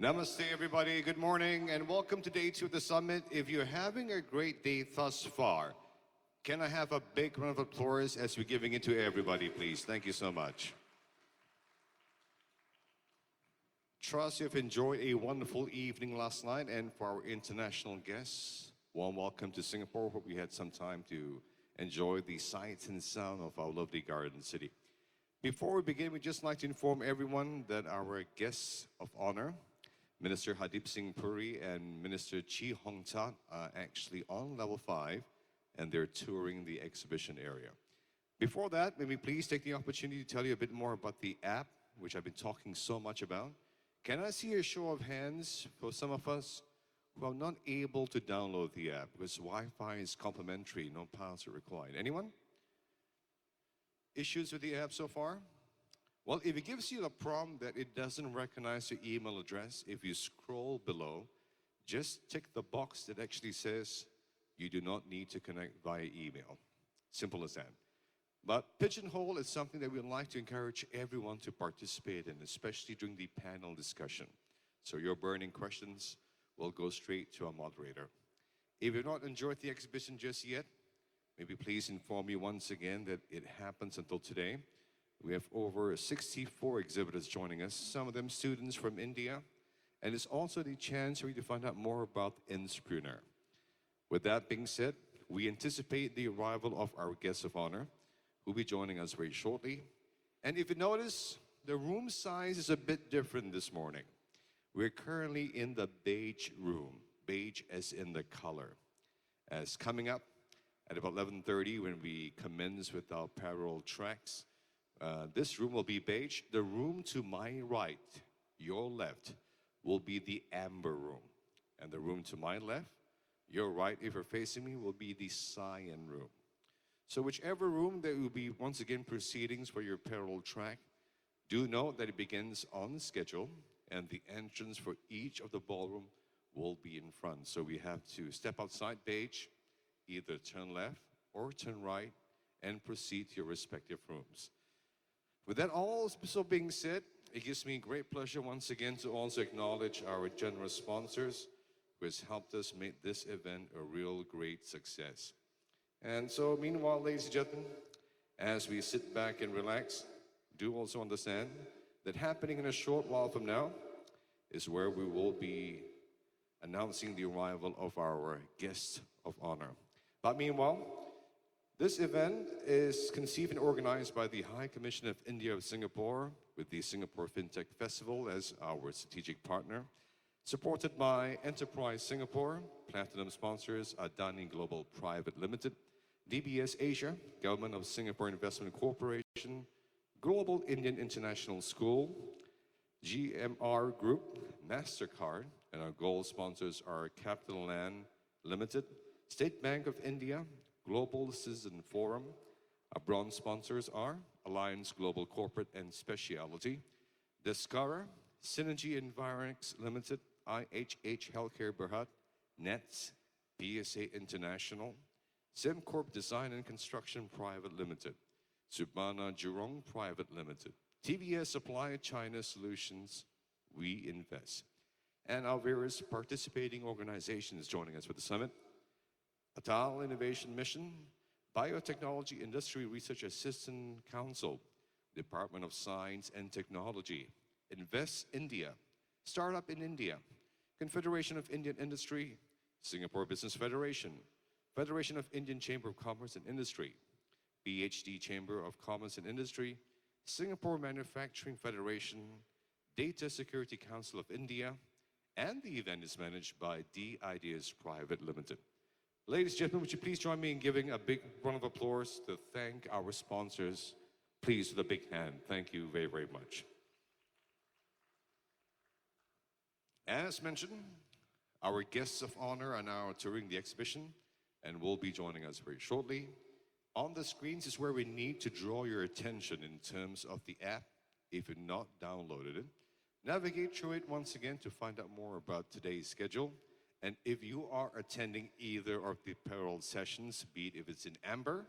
Namaste, everybody. Good morning, and welcome to day two of the summit. If you're having a great day thus far, can I have a big round of applause as we're giving it to everybody, please? Thank you so much. Trust you've enjoyed a wonderful evening last night, and for our international guests, warm welcome to Singapore. Hope you had some time to enjoy the sights and sound of our lovely garden city. Before we begin, we'd just like to inform everyone that our guests of honor, Minister Hardeep Singh Puri and Minister Chee Hong Tat, are actually on level 5 and they're touring the exhibition area. Before that, may we please take the opportunity to tell you a bit more about the app, which I've been talking so much about. Can I see a show of hands for some of us who are not able to download the app because Wi-Fi is complimentary, no password required? Anyone? Issues with the app so far? Well, if it gives you a prompt that it doesn't recognize your email address, if you scroll below, just tick the box that actually says you do not need to connect via email. Simple as that. But Pigeonhole is something that we'd like to encourage everyone to participate in, especially during the panel discussion. So your burning questions will go straight to our moderator. If you've not enjoyed the exhibition just yet, maybe please inform me once again that it happens until today. We have over 64 exhibitors joining us, some of them students from India, and it's also the chance for you to find out more about Inspreneur. With that being said, we anticipate the arrival of our guests of honor, who will be joining us very shortly. And if you notice, the room size is a bit different this morning. We're currently in the beige room, beige as in the color. As coming up at about 11:30 when we commence with our parallel tracks, this room will be beige. The room to my right, your left, will be the amber room. And the room to my left, your right, if you're facing me, will be the cyan room. So whichever room there will be, once again, proceedings for your parallel track, do note that it begins on schedule and the entrance for each of the ballroom will be in front. So we have to step outside beige, either turn left or turn right, and proceed to your respective rooms. With that all being said, it gives me great pleasure once again to also acknowledge our generous sponsors who has helped us make this event a real great success. And so meanwhile, ladies and gentlemen, as we sit back and relax, do also understand that happening in a short while from now is where we will be announcing the arrival of our guests of honor. But meanwhile, this event is conceived and organized by the High Commission of India of Singapore with the Singapore FinTech Festival as our strategic partner, supported by Enterprise Singapore, platinum sponsors Adani Global Private Limited, DBS Asia, Government of Singapore Investment Corporation, Global Indian International School, GMR Group, MasterCard, and our gold sponsors are Capital Land Limited, State Bank of India, Global Citizen Forum. Our bronze sponsors are Alliance Global Corporate and Specialty, Descara, Synergy Environics Limited, IHH Healthcare Berhad, NETS, PSA International, SimCorp Design and Construction Private Limited, Submana Jurong Private Limited, TVS Supply China Solutions, We Invest, and our various participating organizations joining us for the summit. Atal Innovation Mission, Biotechnology Industry Research Assistant Council, Department of Science and Technology, Invest India, Startup in India, Confederation of Indian Industry, Singapore Business Federation, Federation of Indian Chamber of Commerce and Industry, BHD Chamber of Commerce and Industry, Singapore Manufacturing Federation, Data Security Council of India, and the event is managed by D-Ideas Private Limited. Ladies and gentlemen, would you please join me in giving a big round of applause to thank our sponsors, please, with a big hand. Thank you very, very much. As mentioned, our guests of honor are now touring the exhibition and will be joining us very shortly. On the screens is where we need to draw your attention in terms of the app, if you've not downloaded it. Navigate through it once again to find out more about today's schedule. And if you are attending either of the parallel sessions, be it if it's in amber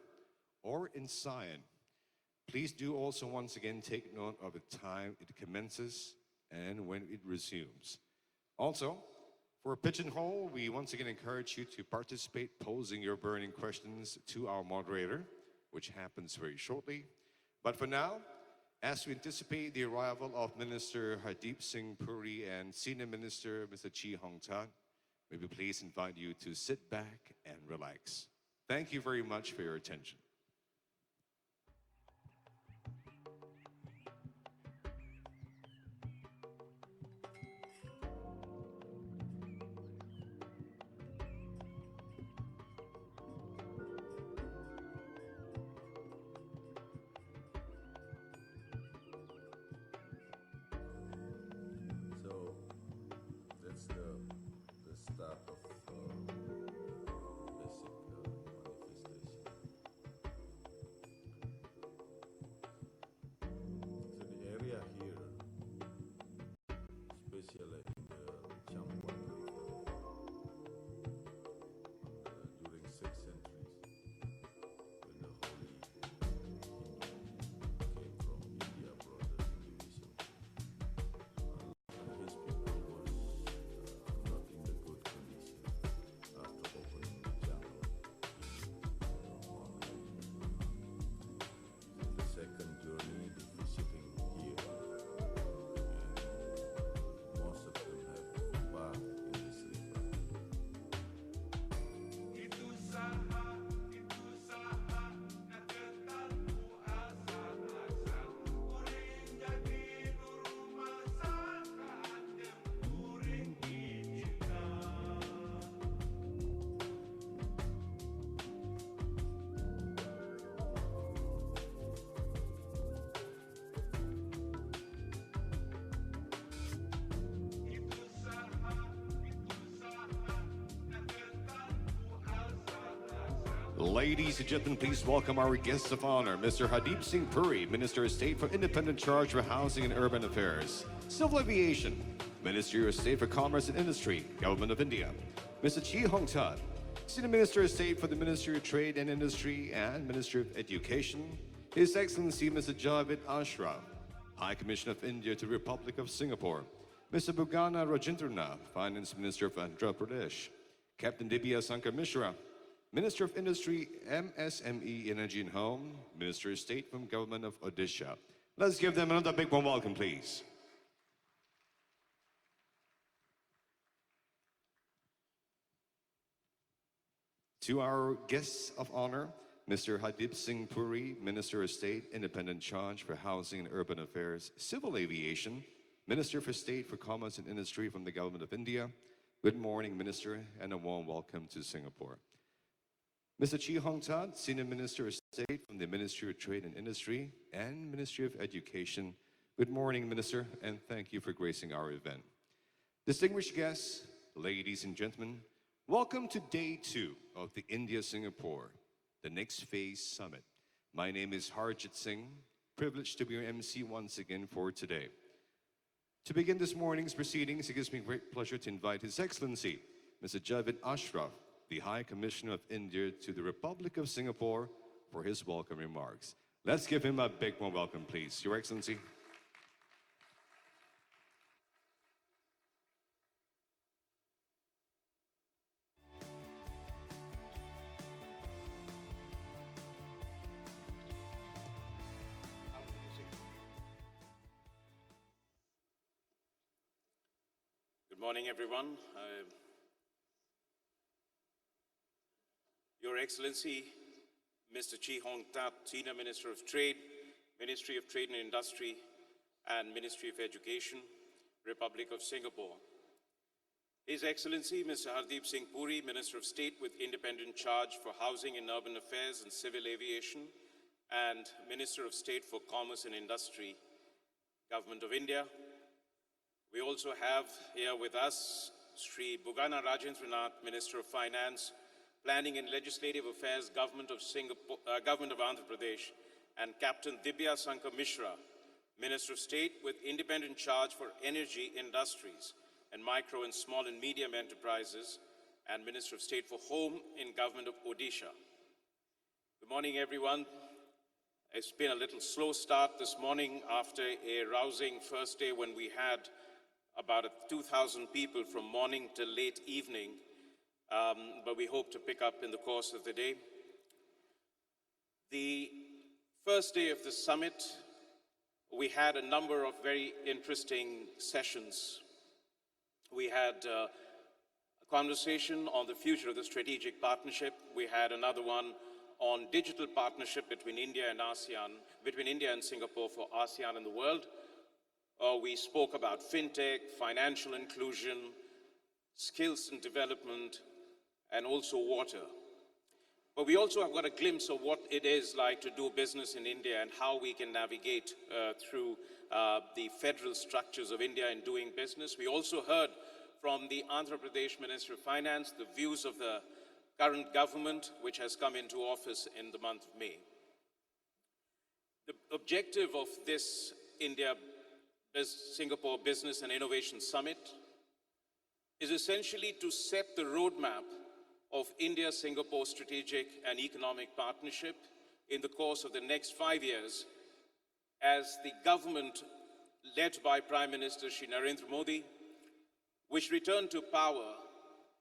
or in cyan, please do also once again take note of the time it commences and when it resumes. Also, for Pigeonhole, we once again encourage you to participate, posing your burning questions to our moderator, which happens very shortly. But for now, as we anticipate the arrival of Minister Hardeep Singh Puri and Senior Minister Mr. Chee Hong Tat, may we please invite you to sit back and relax. Thank you very much for your attention. So that's the start of basic manifestation. So the area here, especially in the Champuan River, during 6 centuries, when the Holy Hindu came from India, brought the division. And his people were not in the good condition after opening the channel in the second journey, the visiting here, and most of them have bathed in this river. Ladies and gentlemen, please welcome our guest of honor, Mr. Hardeep Singh Puri, Minister of State for Independent Charge for Housing and Urban Affairs, Civil Aviation, Ministry of State for Commerce and Industry, Government of India, Mr. Chee Hong Tat, Senior Minister of State for the Ministry of Trade and Industry and Ministry of Education, His Excellency Mr. Javed Ashraf, High Commissioner of India to the Republic of Singapore, Mr. Bugana Rajendranath, Finance Minister of Andhra Pradesh, Captain Dibya Sankar Mishra, Minister of Industry, MSME, Energy and Home, Minister of State from Government of Odisha. Let's give them another big warm welcome, please. To our guests of honor, Mr. Hardeep Singh Puri, Minister of State, Independent Charge for Housing and Urban Affairs, Civil Aviation, Minister for State for Commerce and Industry from the Government of India. Good morning, Minister, and a warm welcome to Singapore. Mr. Chee Hong Tat, Senior Minister of State from the Ministry of Trade and Industry and Ministry of Education. Good morning, Minister, and thank you for gracing our event. Distinguished guests, ladies and gentlemen, welcome to Day 2 of the India-Singapore, the Next Phase Summit. My name is Harjit Singh, privileged to be your MC once again for today. To begin this morning's proceedings, it gives me great pleasure to invite His Excellency, Mr. Javed Ashraf, the High Commissioner of India to the Republic of Singapore, for his welcome remarks. Let's give him a big warm welcome, please. Your Excellency. Good morning, everyone. Your Excellency, Mr. Chee Hong Tat, Senior Minister of Trade, Ministry of Trade and Industry, and Ministry of Education, Republic of Singapore. His Excellency, Mr. Hardeep Singh Puri, Minister of State with Independent Charge for Housing and Urban Affairs and Civil Aviation, and Minister of State for Commerce and Industry, Government of India. We also have here with us Sri Bugana Rajendranath, Minister of Finance, Planning and Legislative Affairs, Government of Andhra Pradesh, and Captain Dibya Sankar Mishra, Minister of State with Independent Charge for Energy Industries and Micro and Small and Medium Enterprises, and Minister of State for Home in Government of Odisha. Good morning, everyone. It's been a little slow start this morning after a rousing first day when we had about 2,000 people from morning till late evening, but we hope to pick up in the course of the day. The first day of the summit, we had a number of very interesting sessions. We had a conversation on the future of the strategic partnership. We had another one on digital partnership between India and ASEAN, between India and Singapore for ASEAN and the world. We spoke about fintech, financial inclusion, skills and development, and also water. But we also have got a glimpse of what it is like to do business in India and how we can navigate through the federal structures of India in doing business. We also heard from the Andhra Pradesh Minister of Finance the views of the current government, which has come into office in the month of May. The objective of this India-Singapore Business and Innovation Summit is essentially to set the roadmap of India-Singapore strategic and economic partnership in the course of the next 5 years as the government led by Prime Minister Shri Narendra Modi, which returned to power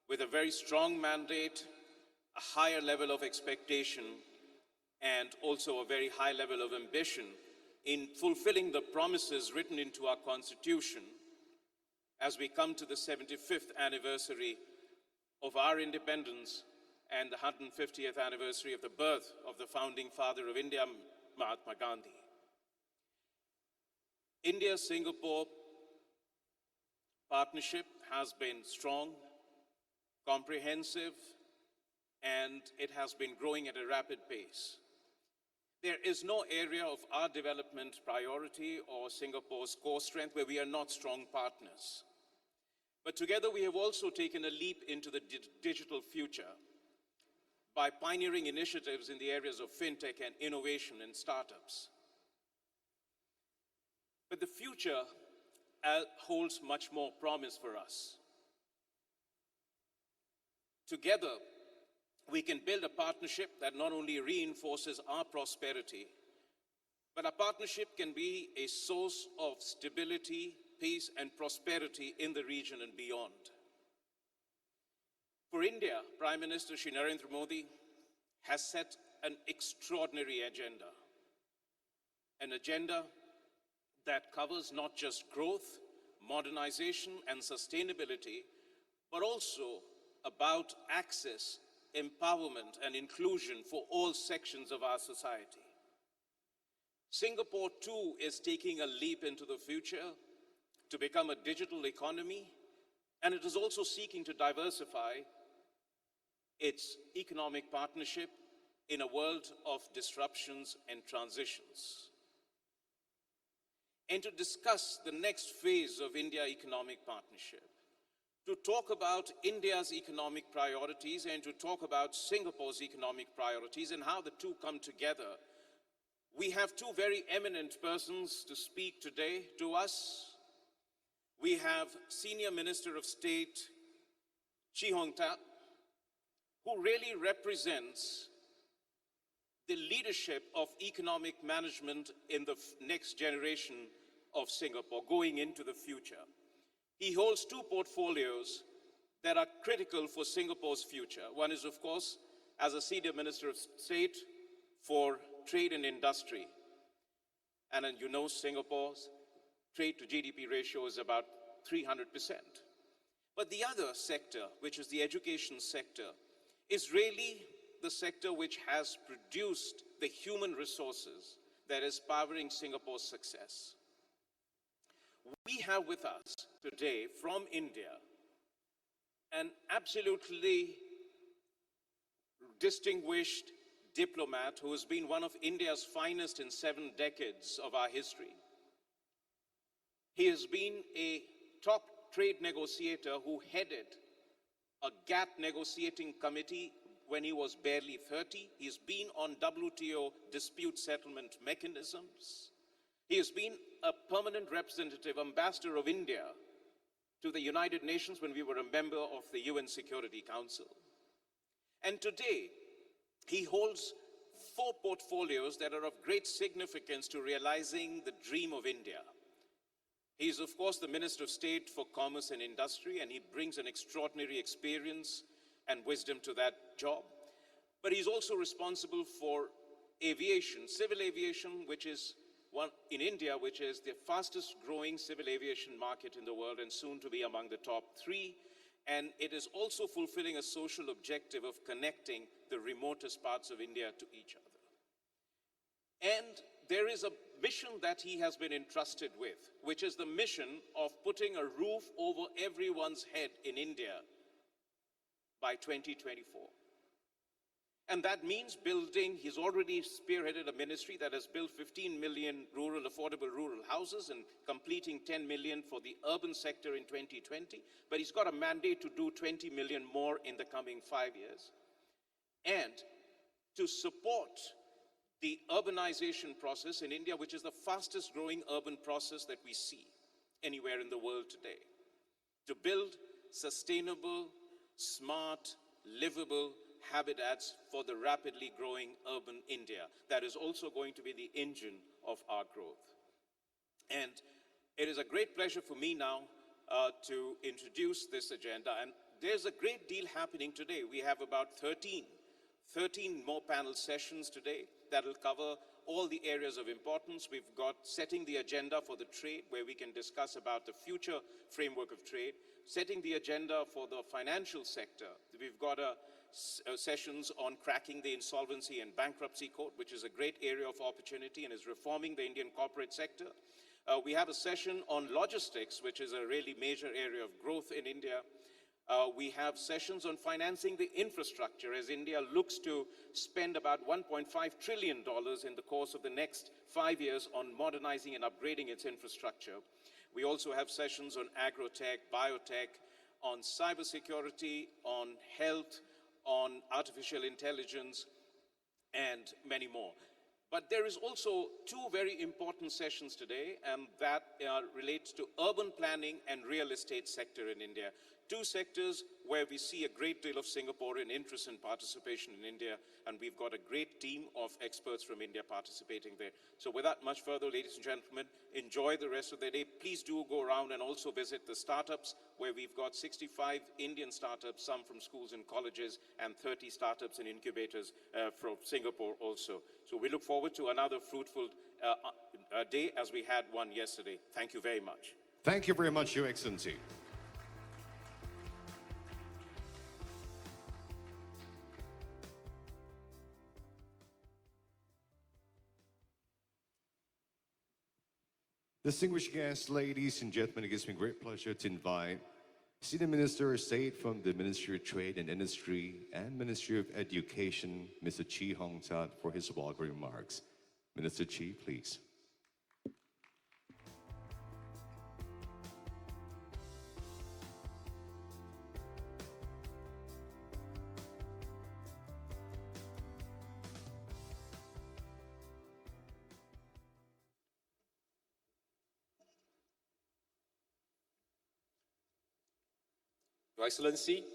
with a very strong mandate, a higher level of expectation, and also a very high level of ambition in fulfilling the promises written into our Constitution as we come to the 75th anniversary of our independence and the 150th anniversary of the birth of the founding father of India, Mahatma Gandhi. India-Singapore partnership has been strong, comprehensive, and it has been growing at a rapid pace. There is no area of our development priority or Singapore's core strength where we are not strong partners. But together we have also taken a leap into the digital future by pioneering initiatives in the areas of fintech and innovation and startups. But the future holds much more promise for us. Together, we can build a partnership that not only reinforces our prosperity, but our partnership can be a source of stability, peace, and prosperity in the region and beyond. For India, Prime Minister Shri Narendra Modi has set an extraordinary agenda. An agenda that covers not just growth, modernization, and sustainability, but also about access, empowerment, and inclusion for all sections of our society. Singapore, too, is taking a leap into the future to become a digital economy, and it is also seeking to diversify its economic partnership in a world of disruptions and transitions. And to discuss the next phase of India economic partnership, to talk about India's economic priorities and to talk about Singapore's economic priorities and how the two come together, we have two very eminent persons to speak today to us. We have Senior Minister of State Chee Hong Tat, who really represents the leadership of economic management in the next generation of Singapore, going into the future. He holds two portfolios that are critical for Singapore's future. One is, of course, as a Senior Minister of State for Trade and Industry. And you know Singapore's trade to GDP ratio is about 300%. But the other sector, which is the education sector, is really the sector which has produced the human resources that is powering Singapore's success. We have with us today from India an absolutely distinguished diplomat who has been one of India's finest in 7 decades of our history. He has been a top trade negotiator who headed a GATT negotiating committee when he was barely 30. He's been on WTO dispute settlement mechanisms. He has been a permanent representative, ambassador of India to the United Nations when we were a member of the UN Security Council. And today, he holds 4 portfolios that are of great significance to realizing the dream of India. He is, of course, the Minister of State for Commerce and Industry, and he brings an extraordinary experience and wisdom to that job. But he's also responsible for aviation, civil aviation, which is one in India, which is the fastest growing civil aviation market in the world and soon to be among the top 3. And it is also fulfilling a social objective of connecting the remotest parts of India to each other. And there is a mission that he has been entrusted with, which is the mission of putting a roof over everyone's head in India by 2024. And that means building, he's already spearheaded a ministry that has built 15 million affordable rural houses and completing 10 million for the urban sector in 2020. But he's got a mandate to do 20 million more in the coming 5 years. And to support the urbanization process in India, which is the fastest growing urban process that we see anywhere in the world today. To build sustainable, smart, livable habitats for the rapidly growing urban India. That is also going to be the engine of our growth. And it is a great pleasure for me now to introduce this agenda. And there's a great deal happening today. We have about 13 more panel sessions today that will cover all the areas of importance. We've got setting the agenda for the trade, where we can discuss about the future framework of trade, setting the agenda for the financial sector. We've got sessions on cracking the insolvency and bankruptcy code, which is a great area of opportunity and is reforming the Indian corporate sector. We have a session on logistics, which is a really major area of growth in India. We have sessions on financing the infrastructure as India looks to spend about $1.5 trillion in the course of the next 5 years on modernizing and upgrading its infrastructure. We also have sessions on agrotech, biotech, on cybersecurity, on health, on artificial intelligence, and many more. But there is also 2 very important sessions today, and that relates to urban planning and real estate sector in India. 2 sectors where we see a great deal of Singaporean interest and participation in India, and we've got a great team of experts from India participating there. So without much further, ladies and gentlemen, enjoy the rest of the day. Please do go around and also visit the startups, where we've got 65 Indian startups, some from schools and colleges, and 30 startups and incubators from Singapore also. So we look forward to another fruitful day as we had one yesterday. Thank you very much. Thank you very much, Your Excellency. Distinguished guests, ladies and gentlemen, it gives me great pleasure to invite Senior Minister of State from the Ministry of Trade and Industry and Ministry of Education, Mr. Chee Hong Tat, for his welcome remarks. Minister Chee, please. Your Excellency,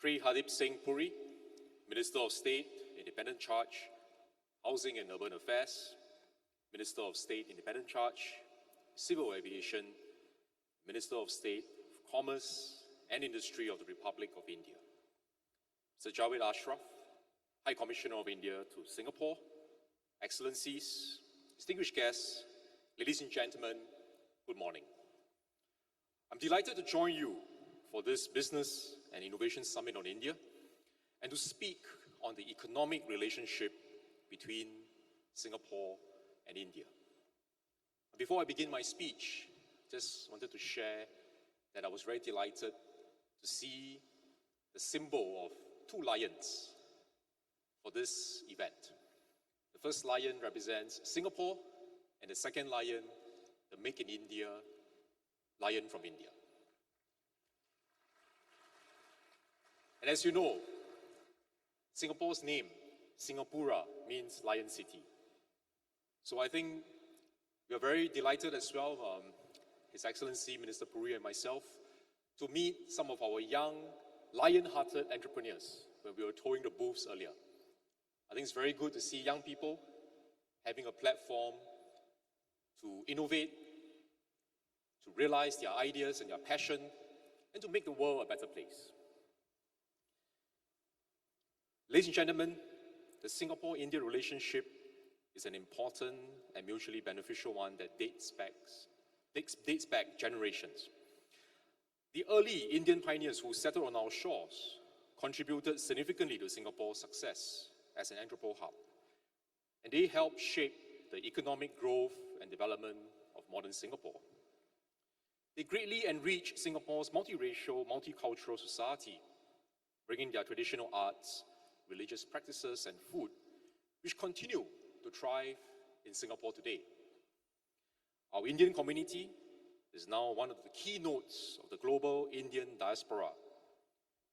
Sri Hardeep Singh Puri, Minister of State, Independent Charge, Housing and Urban Affairs, Minister of State, Independent Charge, Civil Aviation, Minister of State of Commerce and Industry of the Republic of India, Sir Javed Ashraf, High Commissioner of India to Singapore, Excellencies, distinguished guests, ladies and gentlemen, good morning. I'm delighted to join you for this Business and Innovation Summit on India and to speak on the economic relationship between Singapore and India. Before I begin my speech, just wanted to share that I was very delighted to see the symbol of 2 lions for this event. The first lion represents Singapore, and the second lion, the Make in India lion from India. And as you know, Singapore's name, Singapura, means Lion City. So I think we are very delighted as well, His Excellency Minister Puri and myself, to meet some of our young, lion-hearted entrepreneurs when we were touring the booths earlier. I think it's very good to see young people having a platform to innovate, to realize their ideas and their passion, and to make the world a better place. Ladies and gentlemen, the Singapore-India relationship is an important and mutually beneficial one that dates back generations. The early Indian pioneers who settled on our shores contributed significantly to Singapore's success as an entrepreneur hub, and they helped shape the economic growth and development of modern Singapore. They greatly enriched Singapore's multiracial, multicultural society, bringing their traditional arts, religious practices, and food, which continue to thrive in Singapore today. Our Indian community is now one of the keynotes of the global Indian diaspora,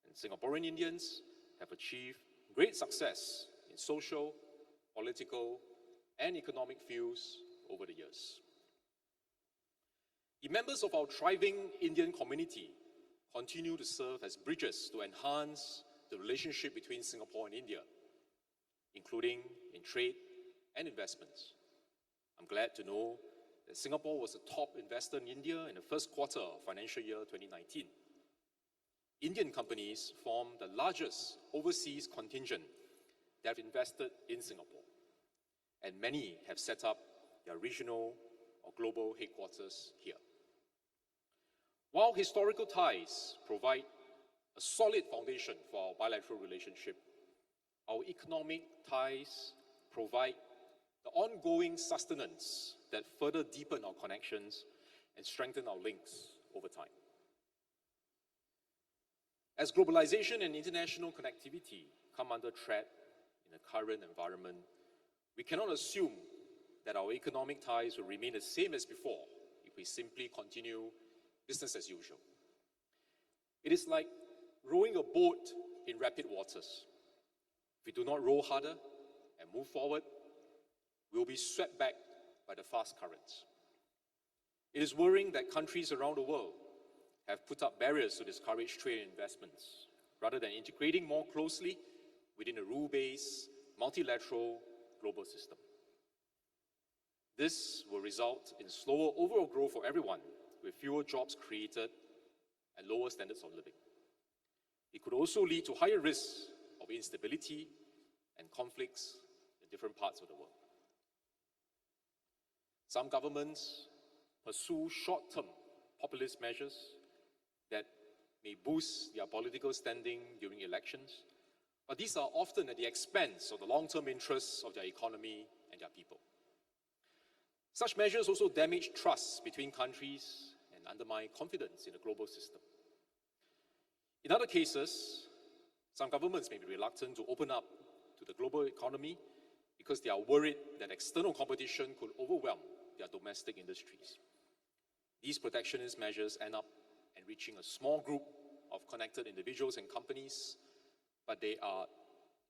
and Singaporean Indians have achieved great success in social, political, and economic fields over the years. The members of our thriving Indian community continue to serve as bridges to enhance the relationship between Singapore and India, including in trade and investments. I'm glad to know that Singapore was a top investor in India in the first quarter of financial year 2019. Indian companies form the largest overseas contingent that have invested in Singapore, and many have set up their regional or global headquarters here. While historical ties provide a solid foundation for our bilateral relationship, our economic ties provide the ongoing sustenance that further deepen our connections and strengthen our links over time. As globalization and international connectivity come under threat in the current environment, we cannot assume that our economic ties will remain the same as before if we simply continue business as usual. It is like rowing a boat in rapid waters. If we do not row harder and move forward, we will be swept back by the fast currents. It is worrying that countries around the world have put up barriers to discourage trade and investments, rather than integrating more closely within a rule-based, multilateral global system. This will result in slower overall growth for everyone, with fewer jobs created and lower standards of living. It could also lead to higher risks of instability and conflicts in different parts of the world. Some governments pursue short-term populist measures that may boost their political standing during elections, but these are often at the expense of the long-term interests of their economy and their people. Such measures also damage trust between countries and undermine confidence in the global system. In other cases, some governments may be reluctant to open up to the global economy because they are worried that external competition could overwhelm their domestic industries. These protectionist measures end up enriching a small group of connected individuals and companies, but they are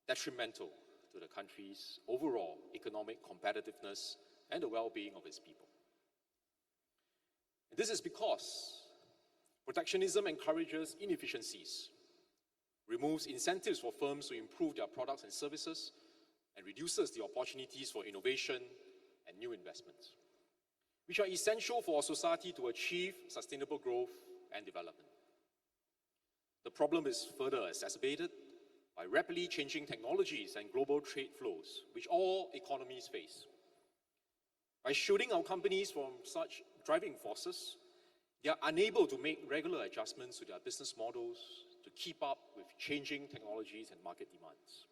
detrimental to the country's overall economic competitiveness and the well-being of its people. And this is because protectionism encourages inefficiencies, removes incentives for firms to improve their products and services, and reduces the opportunities for innovation and new investments, which are essential for our society to achieve sustainable growth and development. The problem is further exacerbated by rapidly changing technologies and global trade flows, which all economies face. By shielding our companies from such driving forces, they are unable to make regular adjustments to their business models to keep up with changing technologies and market demands.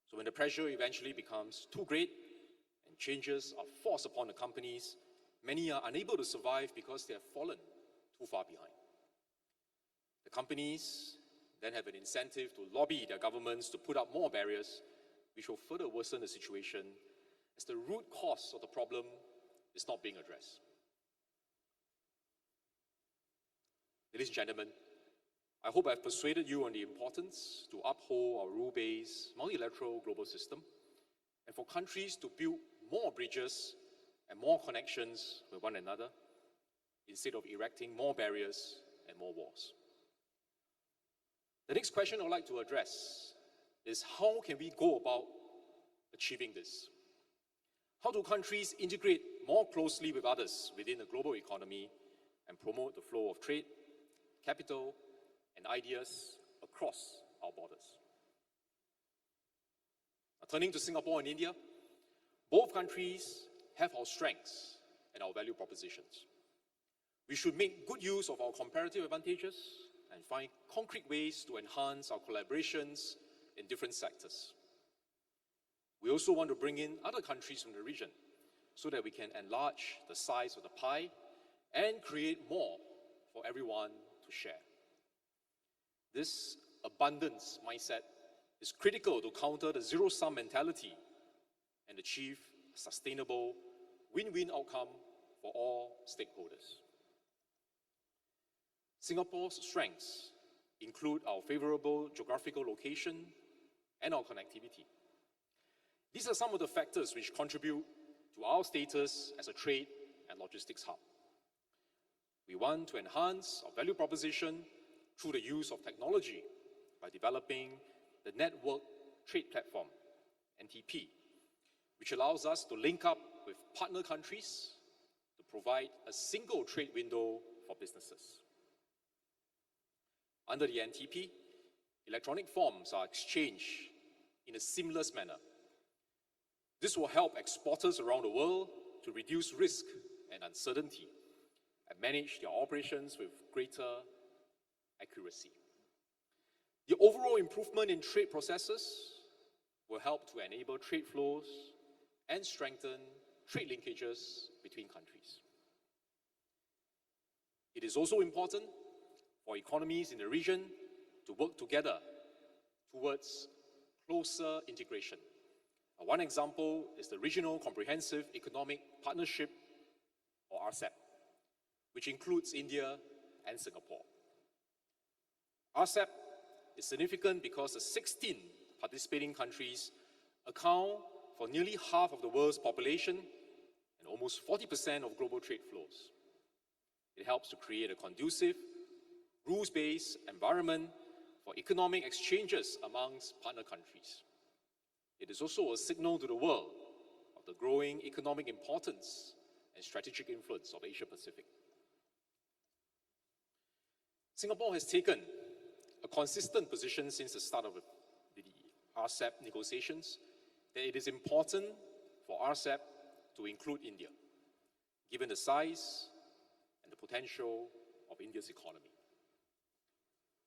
So when the pressure eventually becomes too great and changes are forced upon the companies, many are unable to survive because they have fallen too far behind. The companies then have an incentive to lobby their governments to put up more barriers, which will further worsen the situation as the root cause of the problem is not being addressed. Ladies and gentlemen, I hope I've persuaded you on the importance to uphold our rule-based, multilateral global system, and for countries to build more bridges and more connections with one another, instead of erecting more barriers and more walls. The next question I would like to address is how can we go about achieving this? How do countries integrate more closely with others within the global economy and promote the flow of trade, capital, and ideas across our borders. Now, turning to Singapore and India, both countries have our strengths and our value propositions. We should make good use of our comparative advantages and find concrete ways to enhance our collaborations in different sectors. We also want to bring in other countries from the region so that we can enlarge the size of the pie and create more for everyone to share. This abundance mindset is critical to counter the zero-sum mentality and achieve a sustainable win-win outcome for all stakeholders. Singapore's strengths include our favorable geographical location and our connectivity. These are some of the factors which contribute to our status as a trade and logistics hub. We want to enhance our value proposition through the use of technology by developing the Network Trade Platform, NTP, which allows us to link up with partner countries to provide a single trade window for businesses. Under the NTP, electronic forms are exchanged in a seamless manner. This will help exporters around the world to reduce risk and uncertainty and manage their operations with greater accuracy. The overall improvement in trade processes will help to enable trade flows and strengthen trade linkages between countries. It is also important for economies in the region to work together towards closer integration. One example is the Regional Comprehensive Economic Partnership, or RCEP, which includes India and Singapore. RCEP is significant because the 16 participating countries account for nearly half of the world's population and almost 40% of global trade flows. It helps to create a conducive, rules-based environment for economic exchanges amongst partner countries. It is also a signal to the world of the growing economic importance and strategic influence of Asia Pacific. Singapore has taken a consistent position since the start of the RCEP negotiations that it is important for RCEP to include India, given the size and the potential of India's economy.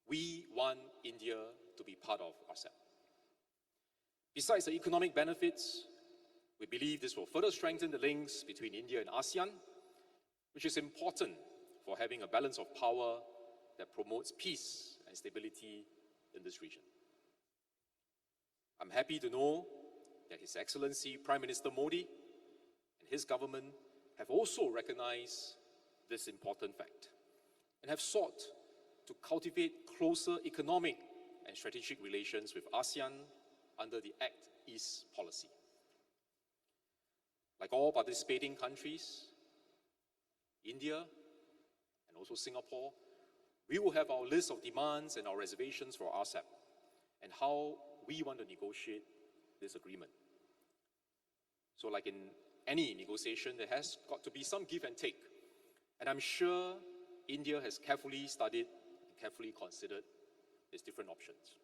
We want India to be part of RCEP. Besides the economic benefits, we believe this will further strengthen the links between India and ASEAN, which is important for having a balance of power that promotes peace and stability in this region. I'm happy to know that His Excellency Prime Minister Modi and his government have also recognized this important fact and have sought to cultivate closer economic and strategic relations with ASEAN under the Act East policy. Like all participating countries, India and also Singapore, we will have our list of demands and our reservations for RCEP and how we want to negotiate this agreement. So like in any negotiation, there has got to be some give and take. And I'm sure India has carefully studied and carefully considered its different options.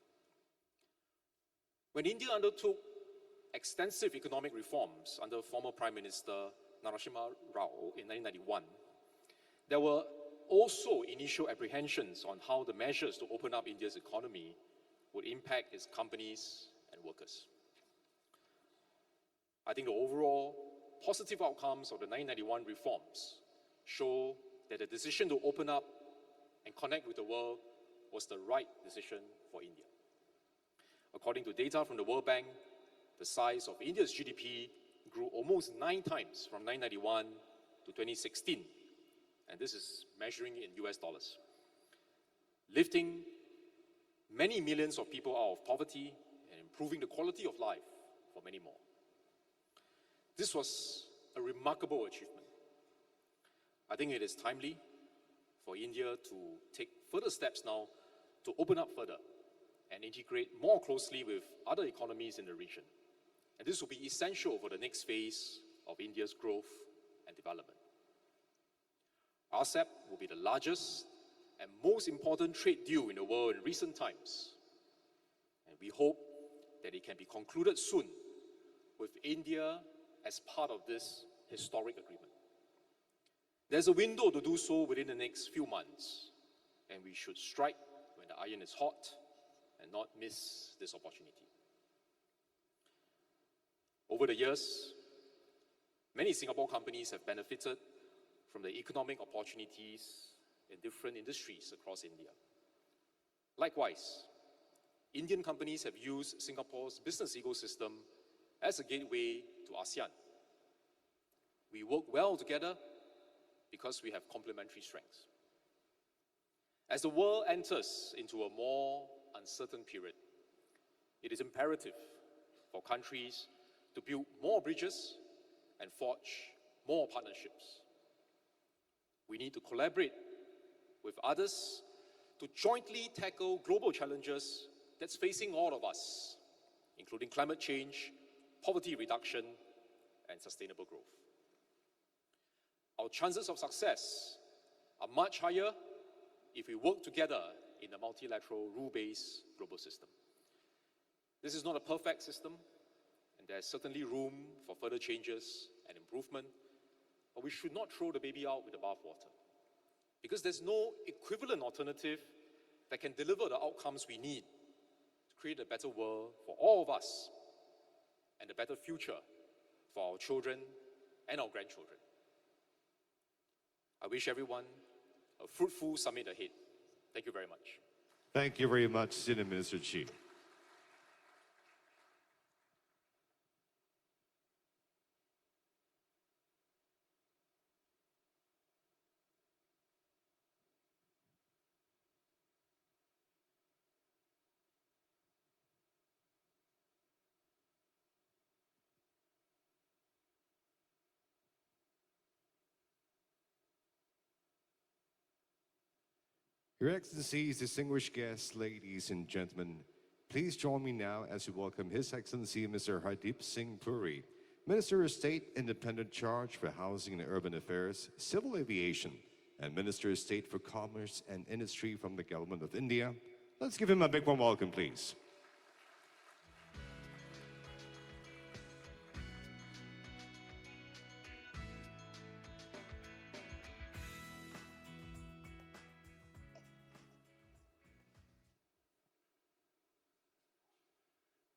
When India undertook extensive economic reforms under former Prime Minister Narasimha Rao in 1991, there were also initial apprehensions on how the measures to open up India's economy would impact its companies and workers. I think the overall positive outcomes of the 1991 reforms show that the decision to open up and connect with the world was the right decision for India. According to data from the World Bank, the size of India's GDP grew almost 9 times from 1991 to 2016, and this is measuring in US dollars, lifting many millions of people out of poverty and improving the quality of life for many more. This was a remarkable achievement. I think it is timely for India to take further steps now to open up further and integrate more closely with other economies in the region. And this will be essential for the next phase of India's growth and development. RCEP will be the largest and most important trade deal in the world in recent times. And we hope that it can be concluded soon with India as part of this historic agreement. There's a window to do so within the next few months, and we should strike when the iron is hot and not miss this opportunity. Over the years, many Singapore companies have benefited from the economic opportunities in different industries across India. Likewise, Indian companies have used Singapore's business ecosystem as a gateway to ASEAN. We work well together because we have complementary strengths. As the world enters into a more uncertain period, it is imperative for countries to build more bridges and forge more partnerships. We need to collaborate with others to jointly tackle global challenges that's facing all of us, including climate change, poverty reduction, and sustainable growth. Our chances of success are much higher if we work together in a multilateral, rule-based global system. This is not a perfect system, and there's certainly room for further changes and improvement, but we should not throw the baby out with the bathwater, because there's no equivalent alternative that can deliver the outcomes we need to create a better world for all of us and a better future for our children and our grandchildren. I wish everyone a fruitful summit ahead. Thank you very much. Thank you very much, Senior Minister Chee. Your Excellencies, distinguished guests, ladies and gentlemen, please join me now as we welcome His Excellency Mr. Hardeep Singh Puri, Minister of State, Independent Charge for Housing and Urban Affairs, Civil Aviation, and Minister of State for Commerce and Industry from the Government of India. Let's give him a big warm welcome, please.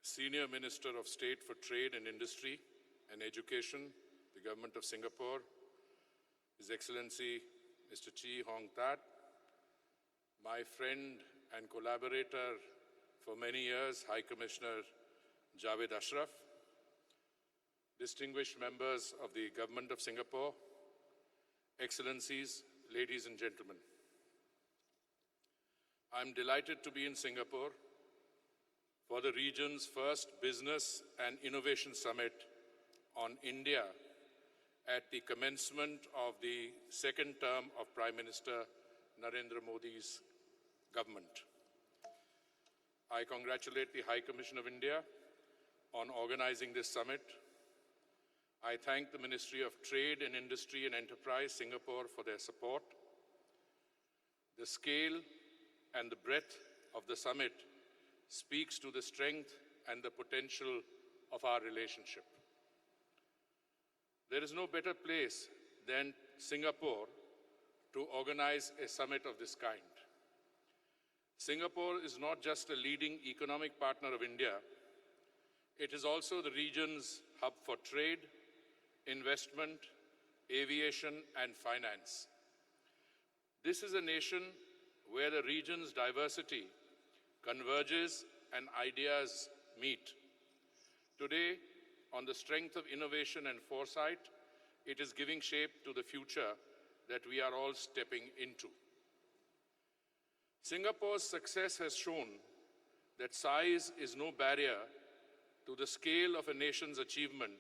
Senior Minister of State for Trade and Industry and Education, the Government of Singapore, His Excellency Mr. Chee Hong Tat, my friend and collaborator for many years, High Commissioner Javed Ashraf, distinguished members of the Government of Singapore, Excellencies, ladies and gentlemen. I'm delighted to be in Singapore for the region's first Business and Innovation Summit on India at the commencement of the second term of Prime Minister Narendra Modi's government. I congratulate the High Commission of India on organizing this summit. I thank the Ministry of Trade and Industry and Enterprise, Singapore, for their support. The scale and the breadth of the summit speaks to the strength and the potential of our relationship. There is no better place than Singapore to organize a summit of this kind. Singapore is not just a leading economic partner of India, it is also the region's hub for trade, investment, aviation, and finance. This is a nation where the region's diversity converges and ideas meet. Today, on the strength of innovation and foresight, it is giving shape to the future that we are all stepping into. Singapore's success has shown that size is no barrier to the scale of a nation's achievement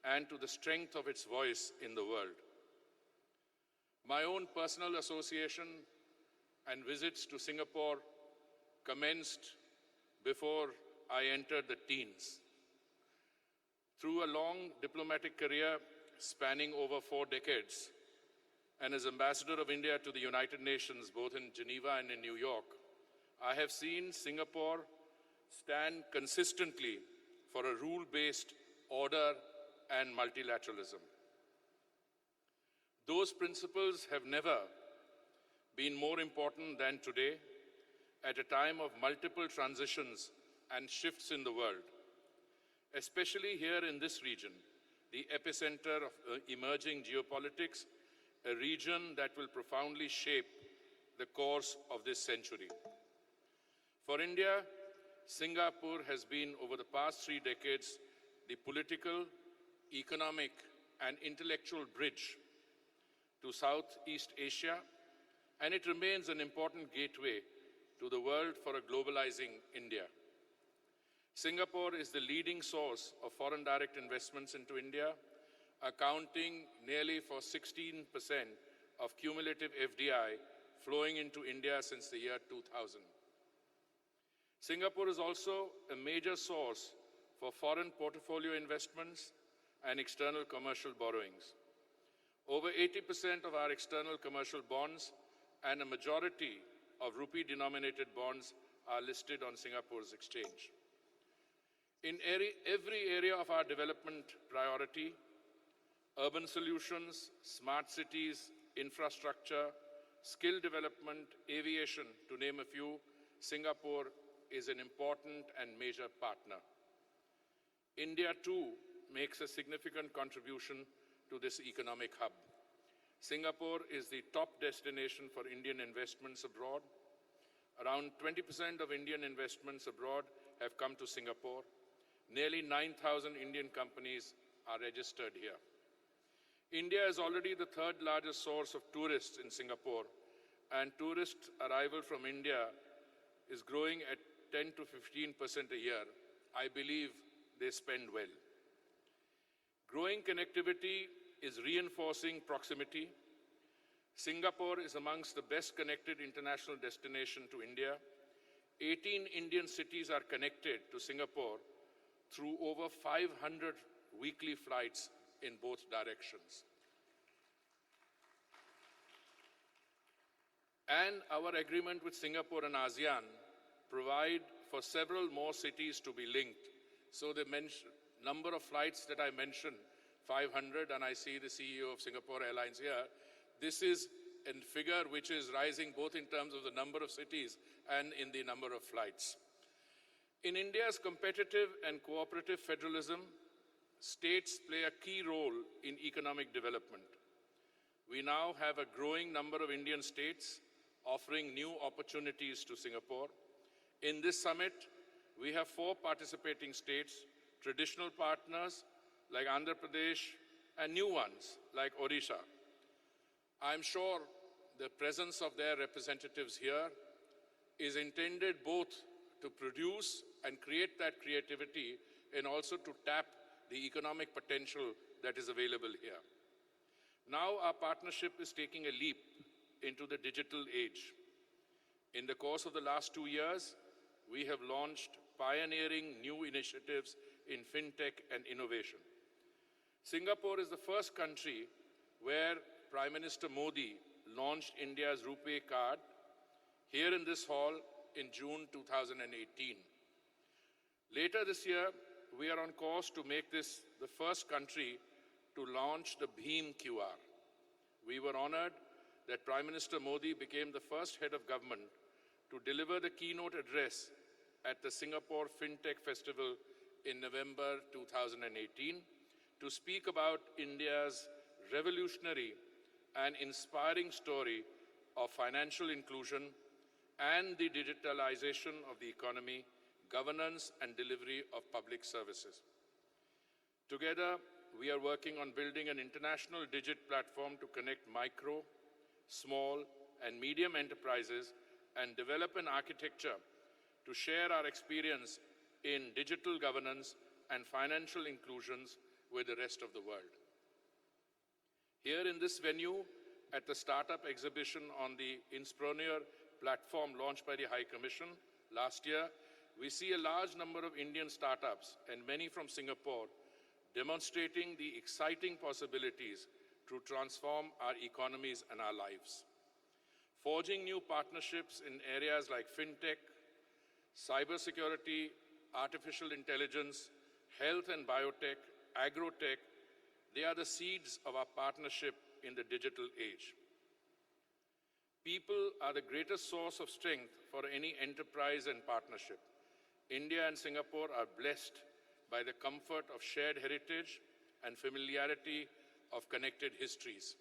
and to the strength of its voice in the world. My own personal association and visits to Singapore commenced before I entered the teens. Through a long diplomatic career spanning over 4 decades, and as Ambassador of India to the United Nations, both in Geneva and in New York, I have seen Singapore stand consistently for a rule-based order and multilateralism. Those principles have never been more important than today, at a time of multiple transitions and shifts in the world, especially here in this region, the epicenter of emerging geopolitics, a region that will profoundly shape the course of this century. For India, Singapore has been, over the past 3 decades, the political, economic, and intellectual bridge to Southeast Asia, and it remains an important gateway to the world for a globalizing India. Singapore is the leading source of foreign direct investments into India, accounting nearly for 16% of cumulative FDI flowing into India since the year 2000. Singapore is also a major source for foreign portfolio investments and external commercial borrowings. Over 80% of our external commercial bonds and a majority of rupee-denominated bonds are listed on Singapore's exchange. In every area of our development priority, urban solutions, smart cities, infrastructure, skill development, aviation, to name a few, Singapore is an important and major partner. India, too, makes a significant contribution to this economic hub. Singapore is the top destination for Indian investments abroad. Around 20% of Indian investments abroad have come to Singapore. Nearly 9,000 Indian companies are registered here. India is already the 3rd largest source of tourists in Singapore, and tourist arrival from India is growing at 10 to 15% a year. I believe they spend well. Growing connectivity is reinforcing proximity. Singapore is amongst the best connected international destination to India. 18 Indian cities are connected to Singapore through over 500 weekly flights in both directions. And our agreement with Singapore and ASEAN provide for several more cities to be linked. So the number of flights that I mentioned, 500, and I see the CEO of Singapore Airlines here, this is a figure which is rising both in terms of the number of cities and in the number of flights. In India's competitive and cooperative federalism, states play a key role in economic development. We now have a growing number of Indian states offering new opportunities to Singapore. In this summit, we have 4 participating states, traditional partners like Andhra Pradesh, and new ones like Odisha. I'm sure the presence of their representatives here is intended both to produce and create that creativity and also to tap the economic potential that is available here. Now our partnership is taking a leap into the digital age. In the course of the last 2 years, we have launched pioneering new initiatives in fintech and innovation. Singapore is the first country where Prime Minister Modi launched India's RuPay card here in this hall in June 2018. Later this year, we are on course to make this the first country to launch the Bhim QR. We were honored that Prime Minister Modi became the first head of government to deliver the keynote address at the Singapore FinTech Festival in November 2018 to speak about India's revolutionary and inspiring story of financial inclusion and the digitalization of the economy, governance and delivery of public services. Together, we are working on building an international digit platform to connect micro, small and medium enterprises and develop an architecture to share our experience in digital governance and financial inclusions with the rest of the world. Here in this venue, at the startup exhibition on the Inspreneur platform launched by the High Commission last year, we see a large number of Indian startups and many from Singapore demonstrating the exciting possibilities to transform our economies and our lives. Forging new partnerships in areas like fintech, cybersecurity, artificial intelligence, health and biotech, agrotech, they are the seeds of our partnership in the digital age. People are the greatest source of strength for any enterprise and partnership. India and Singapore are blessed by the comfort of shared heritage and familiarity of connected histories.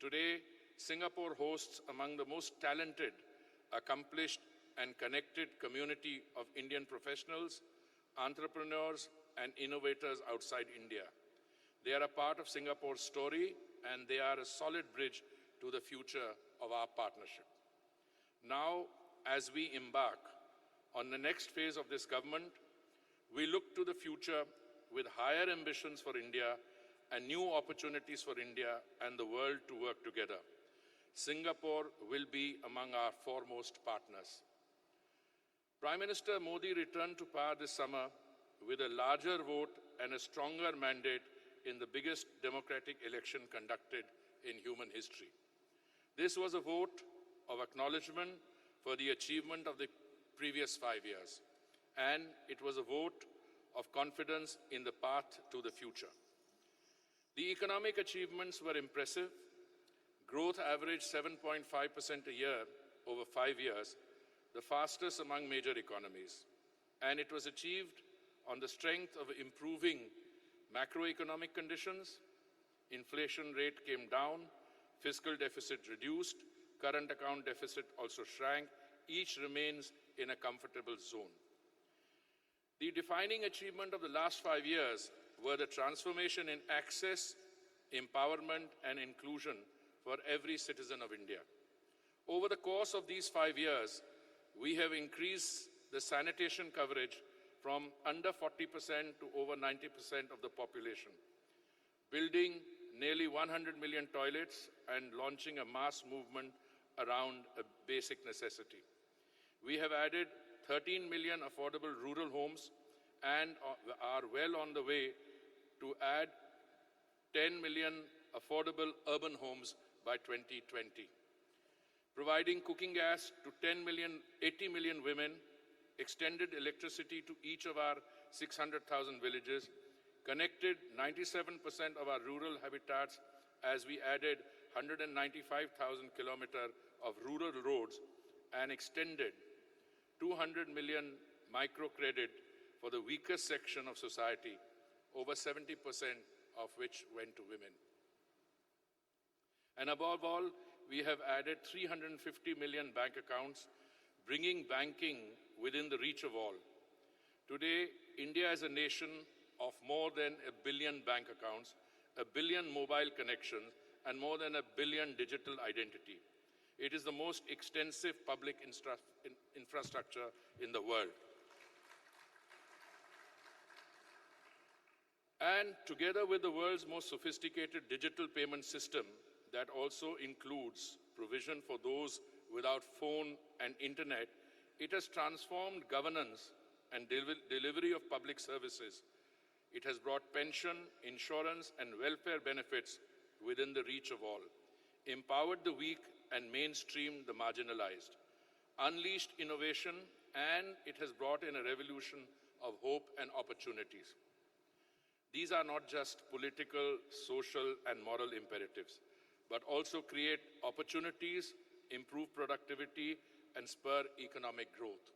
Today, Singapore hosts among the most talented, accomplished, and connected community of Indian professionals, entrepreneurs, and innovators outside India. They are a part of Singapore's story, and they are a solid bridge to the future of our partnership. Now, as we embark on the next phase of this government, we look to the future with higher ambitions for India and new opportunities for India and the world to work together. Singapore will be among our foremost partners. Prime Minister Modi returned to power this summer with a larger vote and a stronger mandate in the biggest democratic election conducted in human history. This was a vote of acknowledgement for the achievement of the previous 5 years, and it was a vote of confidence in the path to the future. The economic achievements were impressive. Growth averaged 7.5% a year over 5 years, the fastest among major economies. And it was achieved on the strength of improving macroeconomic conditions. Inflation rate came down, fiscal deficit reduced, current account deficit also shrank. Each remains in a comfortable zone. The defining achievement of the last 5 years were the transformation in access, empowerment, and inclusion for every citizen of India. Over the course of these 5 years, we have increased the sanitation coverage from under 40% to over 90% of the population, building nearly 100 million toilets and launching a mass movement around a basic necessity. We have added 13 million affordable rural homes and are well on the way to add 10 million affordable urban homes by 2020. Providing cooking gas to 80 million women, extended electricity to each of our 600,000 villages, connected 97% of our rural habitats as we added 195,000 kilometers of rural roads and extended 200 million microcredit for the weakest section of society, over 70% of which went to women. And above all, we have added 350 million bank accounts, bringing banking within the reach of all. Today, India is a nation of more than 1 billion bank accounts, 1 billion mobile connections, and more than 1 billion digital identity. It is the most extensive public infrastructure in the world. And together with the world's most sophisticated digital payment system that also includes provision for those without phone and internet, it has transformed governance and delivery of public services. It has brought pension, insurance, and welfare benefits within the reach of all, empowered the weak and mainstreamed the marginalized, unleashed innovation, and it has brought in a revolution of hope and opportunities. These are not just political, social, and moral imperatives, but also create opportunities, improve productivity, and spur economic growth.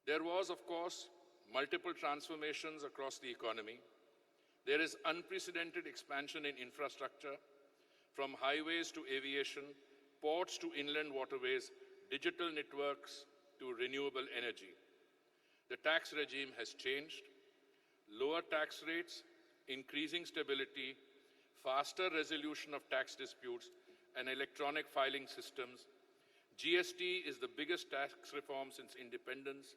There was, of course, multiple transformations across the economy. There is unprecedented expansion in infrastructure, from highways to aviation, ports to inland waterways, digital networks to renewable energy. The tax regime has changed. Lower tax rates, increasing stability, faster resolution of tax disputes, and electronic filing systems. GST is the biggest tax reform since independence.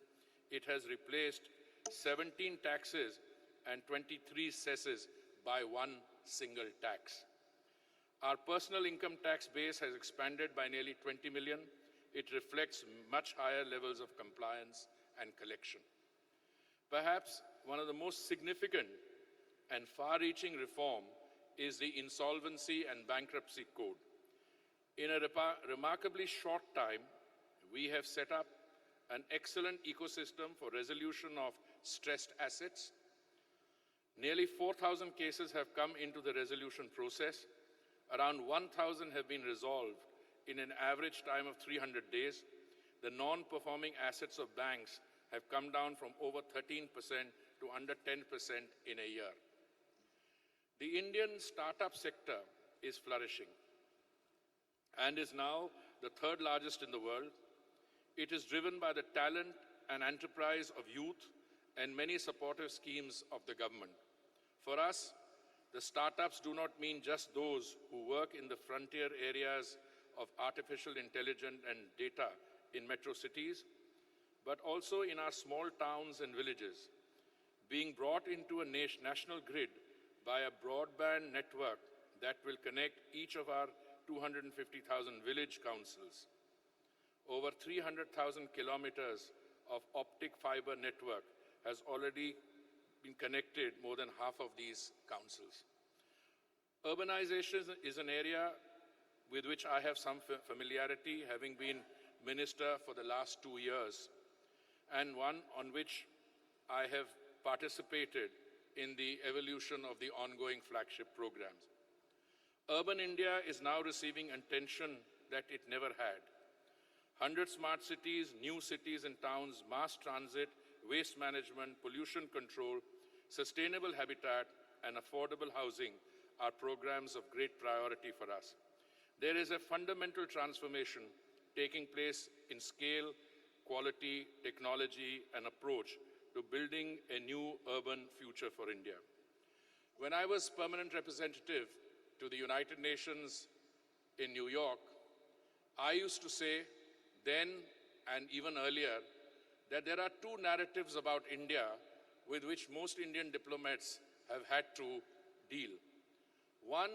It has replaced 17 taxes and 23 cesses by one single tax. Our personal income tax base has expanded by nearly 20 million. It reflects much higher levels of compliance and collection. Perhaps one of the most significant and far-reaching reform is the Insolvency and Bankruptcy Code. In a remarkably short time, we have set up an excellent ecosystem for resolution of stressed assets. Nearly 4,000 cases have come into the resolution process. Around 1,000 have been resolved in an average time of 300 days. The non-performing assets of banks have come down from over 13% to under 10% in a year. The Indian startup sector is flourishing and is now the third largest in the world. It is driven by the talent and enterprise of youth and many supportive schemes of the government. For us, the startups do not mean just those who work in the frontier areas of artificial intelligence and data in metro cities, but also in our small towns and villages, being brought into a national grid by a broadband network that will connect each of our 250,000 village councils. Over 300,000 kilometers of optic fiber network has already been connected more than half of these councils. Urbanization is an area with which I have some familiarity, having been minister for the last 2 years, and one on which I have participated in the evolution of the ongoing flagship programs. Urban India is now receiving attention that it never had. 100 smart cities, new cities and towns, mass transit, waste management, pollution control, sustainable habitat, and affordable housing are programs of great priority for us. There is a fundamental transformation taking place in scale, quality, technology, and approach to building a new urban future for India. When I was permanent representative to the United Nations in New York, I used to say then and even earlier that there are two narratives about India with which most Indian diplomats have had to deal. One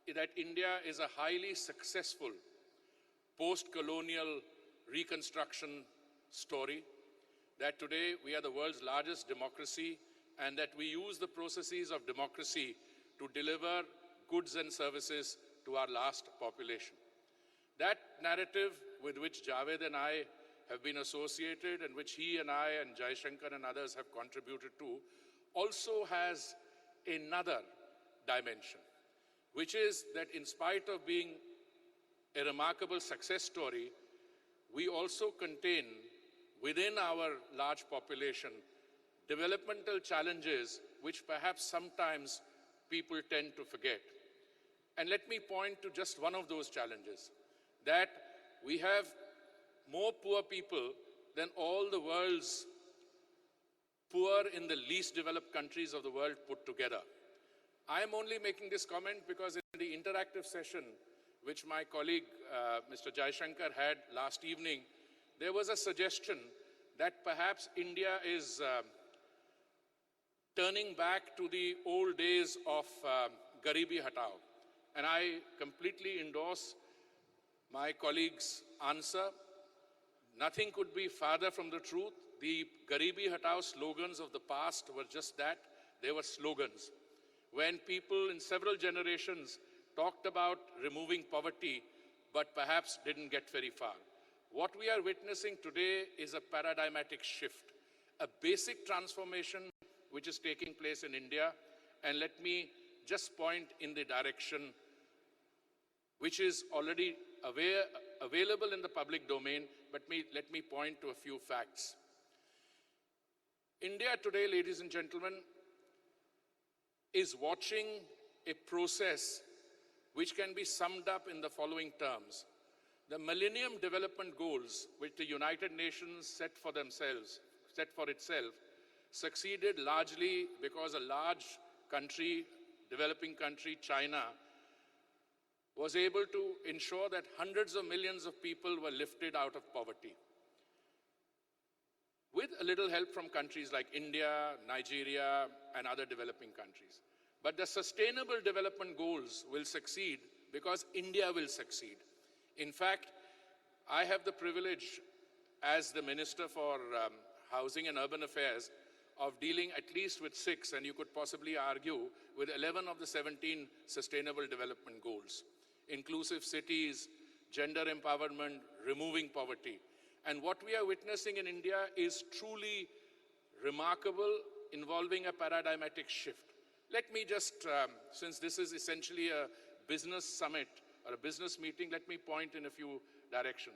is that India is a highly successful post-colonial reconstruction story, that today we are the world's largest democracy and that we use the processes of democracy to deliver goods and services to our last population. That narrative with which Javed and I have been associated and which he and I and Jaishankar and others have contributed to also has another dimension, which is that in spite of being a remarkable success story, we also contain within our large population developmental challenges which perhaps sometimes people tend to forget. And let me point to just one of those challenges, that we have more poor people than all the world's poor in the least developed countries of the world put together. I am only making this comment because in the interactive session which my colleague Mr. Jaishankar had last evening, there was a suggestion that perhaps India is turning back to the old days of Garibi Hatao. And I completely endorse my colleague's answer. Nothing could be farther from the truth. The Garibi Hatao slogans of the past were just that. They were slogans. When people in several generations talked about removing poverty, but perhaps didn't get very far. What we are witnessing today is a paradigmatic shift, a basic transformation which is taking place in India. And let me just point in the direction which is already available in the public domain, but let me point to a few facts. India today, ladies and gentlemen, is watching a process which can be summed up in the following terms. The Millennium Development Goals, which the United Nations set for itself, succeeded largely because a large country, developing country, China, was able to ensure that hundreds of millions of people were lifted out of poverty. With a little help from countries like India, Nigeria, and other developing countries. But the Sustainable Development Goals will succeed because India will succeed. In fact, I have the privilege as the Minister for Housing and Urban Affairs of dealing at least with 6, and you could possibly argue with 11 of the 17 Sustainable Development Goals. Inclusive cities, gender empowerment, removing poverty. And what we are witnessing in India is truly remarkable, involving a paradigmatic shift. Let me just, since this is essentially a business summit or a business meeting, let me point in a few directions.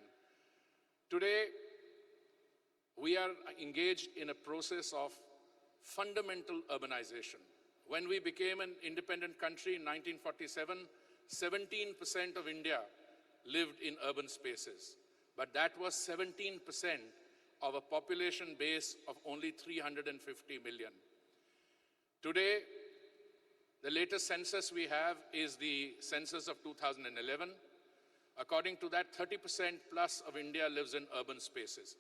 Today, we are engaged in a process of fundamental urbanization. When we became an independent country in 1947, 17% of India lived in urban spaces. But that was 17% of a population base of only 350 million. Today, the latest census we have is the census of 2011. According to that, 30% plus of India lives in urban spaces.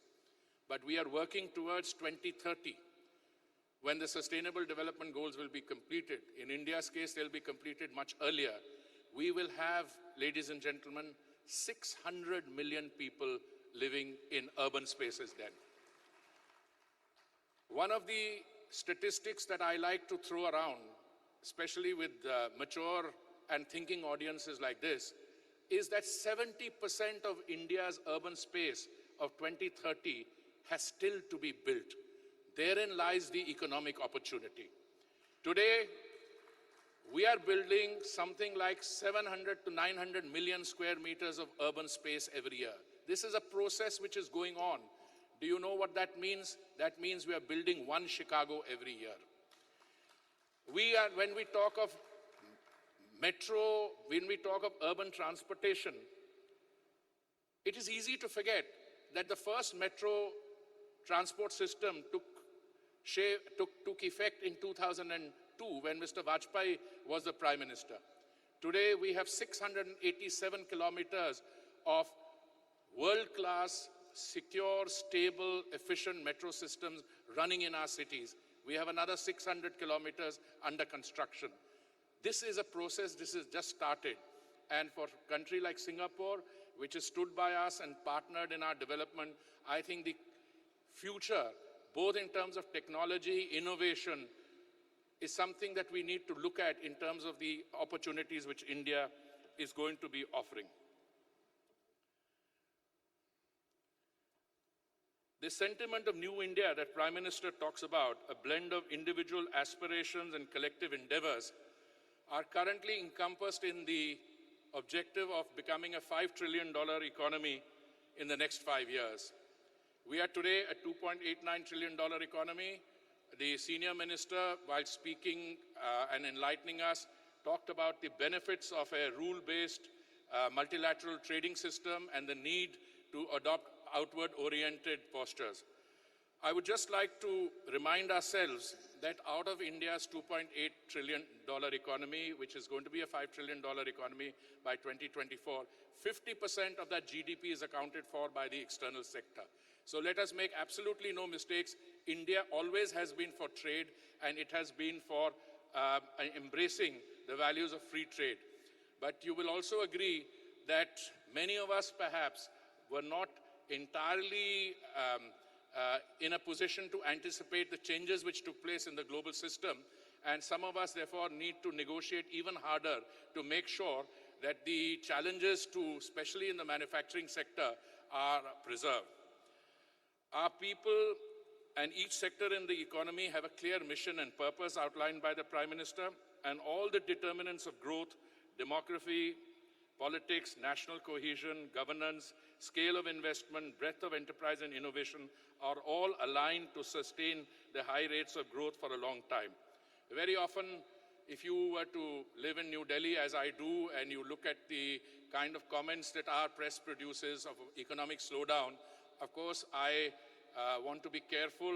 But we are working towards 2030, when the Sustainable Development Goals will be completed. In India's case, they'll be completed much earlier. We will have, ladies and gentlemen, 600 million people living in urban spaces then. One of the statistics that I like to throw around, especially with mature and thinking audiences like this, is that 70% of India's urban space of 2030 has still to be built. Therein lies the economic opportunity. Today, we are building something like 700 to 900 million square meters of urban space every year. This is a process which is going on. Do you know what that means? That means we are building one Chicago every year. When we talk of metro, when we talk of urban transportation, it is easy to forget that the first metro transport system took effect in 2002 when Mr. Vajpayee was the Prime Minister. Today we have 687 kilometers of world-class, secure, stable, efficient metro systems running in our cities. We have another 600 kilometers under construction. This is a process, this has just started. And for a country like Singapore, which has stood by us and partnered in our development, I think the future, both in terms of technology, innovation, is something that we need to look at in terms of the opportunities which India is going to be offering. The sentiment of New India that Prime Minister talks about, a blend of individual aspirations and collective endeavors, are currently encompassed in the objective of becoming a $5 trillion economy in the next 5 years. We are today a $2.89 trillion economy. The senior minister, while speaking and enlightening us, talked about the benefits of a rule-based multilateral trading system and the need to adopt outward-oriented postures. I would just like to remind ourselves that out of India's $2.8 trillion economy, which is going to be a $5 trillion economy by 2024, 50% of that GDP is accounted for by the external sector. So let us make absolutely no mistakes. India always has been for trade, and it has been for embracing the values of free trade. But you will also agree that many of us perhaps were not entirely in a position to anticipate the changes which took place in the global system. And some of us, therefore, need to negotiate even harder to make sure that the challenges to, especially in the manufacturing sector, are preserved. Our people and each sector in the economy have a clear mission and purpose outlined by the Prime Minister, and all the determinants of growth, demography, politics, national cohesion, governance, scale of investment, breadth of enterprise and innovation are all aligned to sustain the high rates of growth for a long time. Very often, if you were to live in New Delhi, as I do, and you look at the kind of comments that our press produces of economic slowdown, of course, I want to be careful.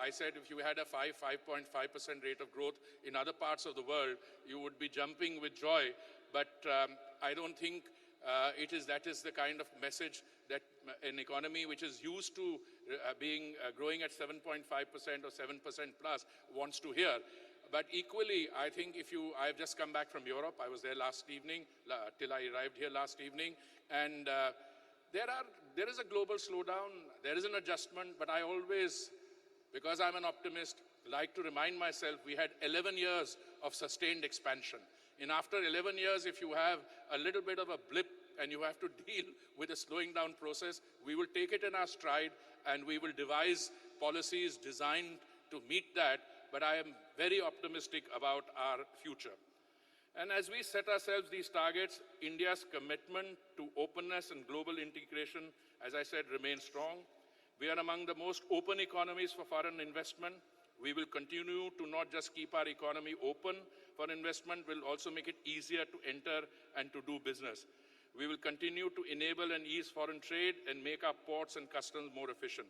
I said if you had a 5.5% rate of growth in other parts of the world, you would be jumping with joy. But I don't think that is the kind of message that an economy which is used to growing at 7.5% or 7% plus wants to hear. But equally, I think I've just come back from Europe. I was there last evening, till I arrived here last evening. And there is a global slowdown, there is an adjustment, but I always, because I'm an optimist, like to remind myself, we had 11 years of sustained expansion. And after 11 years, if you have a little bit of a blip and you have to deal with a slowing down process, we will take it in our stride and we will devise policies designed to meet that. But I am very optimistic about our future. And as we set ourselves these targets, India's commitment to openness and global integration, as I said, remains strong. We are among the most open economies for foreign investment. We will continue to not just keep our economy open for investment, we'll also make it easier to enter and to do business. We will continue to enable and ease foreign trade and make our ports and customs more efficient.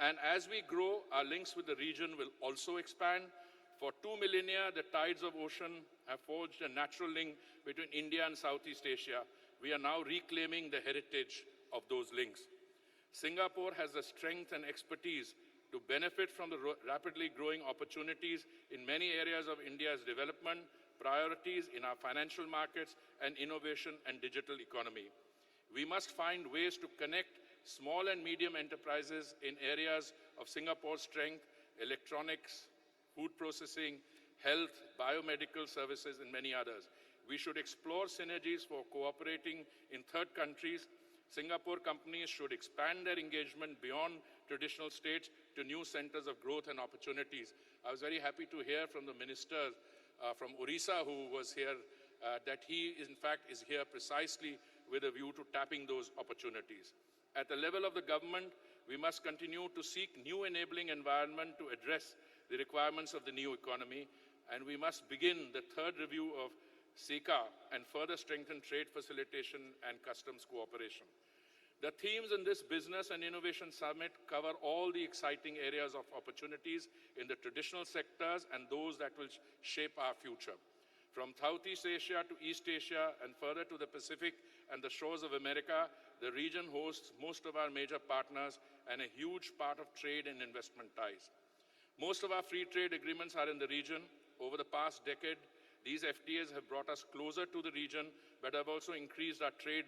And as we grow, our links with the region will also expand. For 2 millennia, the tides of ocean have forged a natural link between India and Southeast Asia. We are now reclaiming the heritage of those links. Singapore has the strength and expertise to benefit from the rapidly growing opportunities in many areas of India's development, priorities in our financial markets, and innovation and digital economy. We must find ways to connect small and medium enterprises in areas of Singapore's strength, electronics, food processing, health, biomedical services, and many others. We should explore synergies for cooperating in third countries. Singapore companies should expand their engagement beyond traditional states to new centers of growth and opportunities. I was very happy to hear from the minister from Orissa who was here that he, in fact, is here precisely with a view to tapping those opportunities. At the level of the government, we must continue to seek new enabling environment to address the requirements of the new economy, and we must begin the third review of SECA and further strengthen trade facilitation and customs cooperation. The themes in this Business and Innovation Summit cover all the exciting areas of opportunities in the traditional sectors and those that will shape our future. From Southeast Asia to East Asia and further to the Pacific and the shores of America, the region hosts most of our major partners and a huge part of trade and investment ties. Most of our free trade agreements are in the region. Over the past decade, these FTAs have brought us closer to the region, but have also increased our trade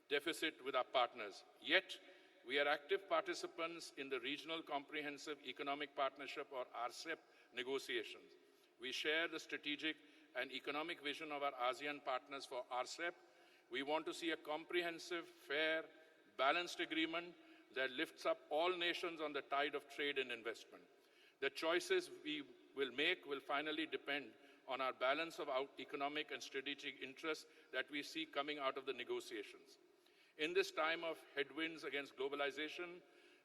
deficit with our partners. Yet, we are active participants in the Regional Comprehensive Economic Partnership, or RCEP, negotiations. We share the strategic and economic vision of our ASEAN partners for RCEP. We want to see a comprehensive, fair, balanced agreement that lifts up all nations on the tide of trade and investment. The choices we will make will finally depend on our balance of our economic and strategic interests that we see coming out of the negotiations. In this time of headwinds against globalization,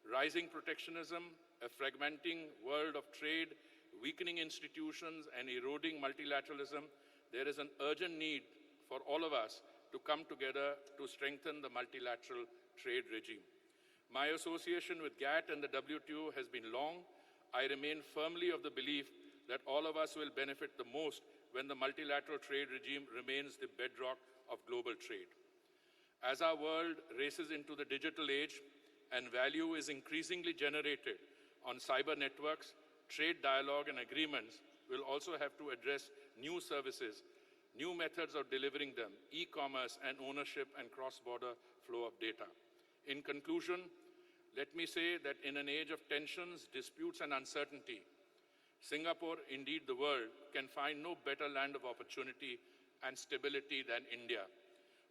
rising protectionism, a fragmenting world of trade, weakening institutions, and eroding multilateralism, there is an urgent need for all of us to come together to strengthen the multilateral trade regime. My association with GATT and the WTO has been long. I remain firmly of the belief that all of us will benefit the most when the multilateral trade regime remains the bedrock of global trade. As our world races into the digital age and value is increasingly generated on cyber networks, trade dialogue and agreements will also have to address new services, new methods of delivering them, e-commerce and ownership and cross-border flow of data. In conclusion, let me say that in an age of tensions, disputes and uncertainty, Singapore, indeed the world, can find no better land of opportunity and stability than India.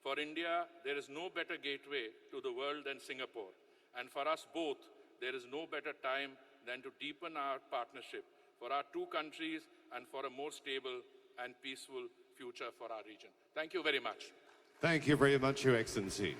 For India, there is no better gateway to the world than Singapore. And for us both, there is no better time than to deepen our partnership for our two countries and for a more stable and peaceful future for our region. Thank you very much. Thank you very much, Your Excellency.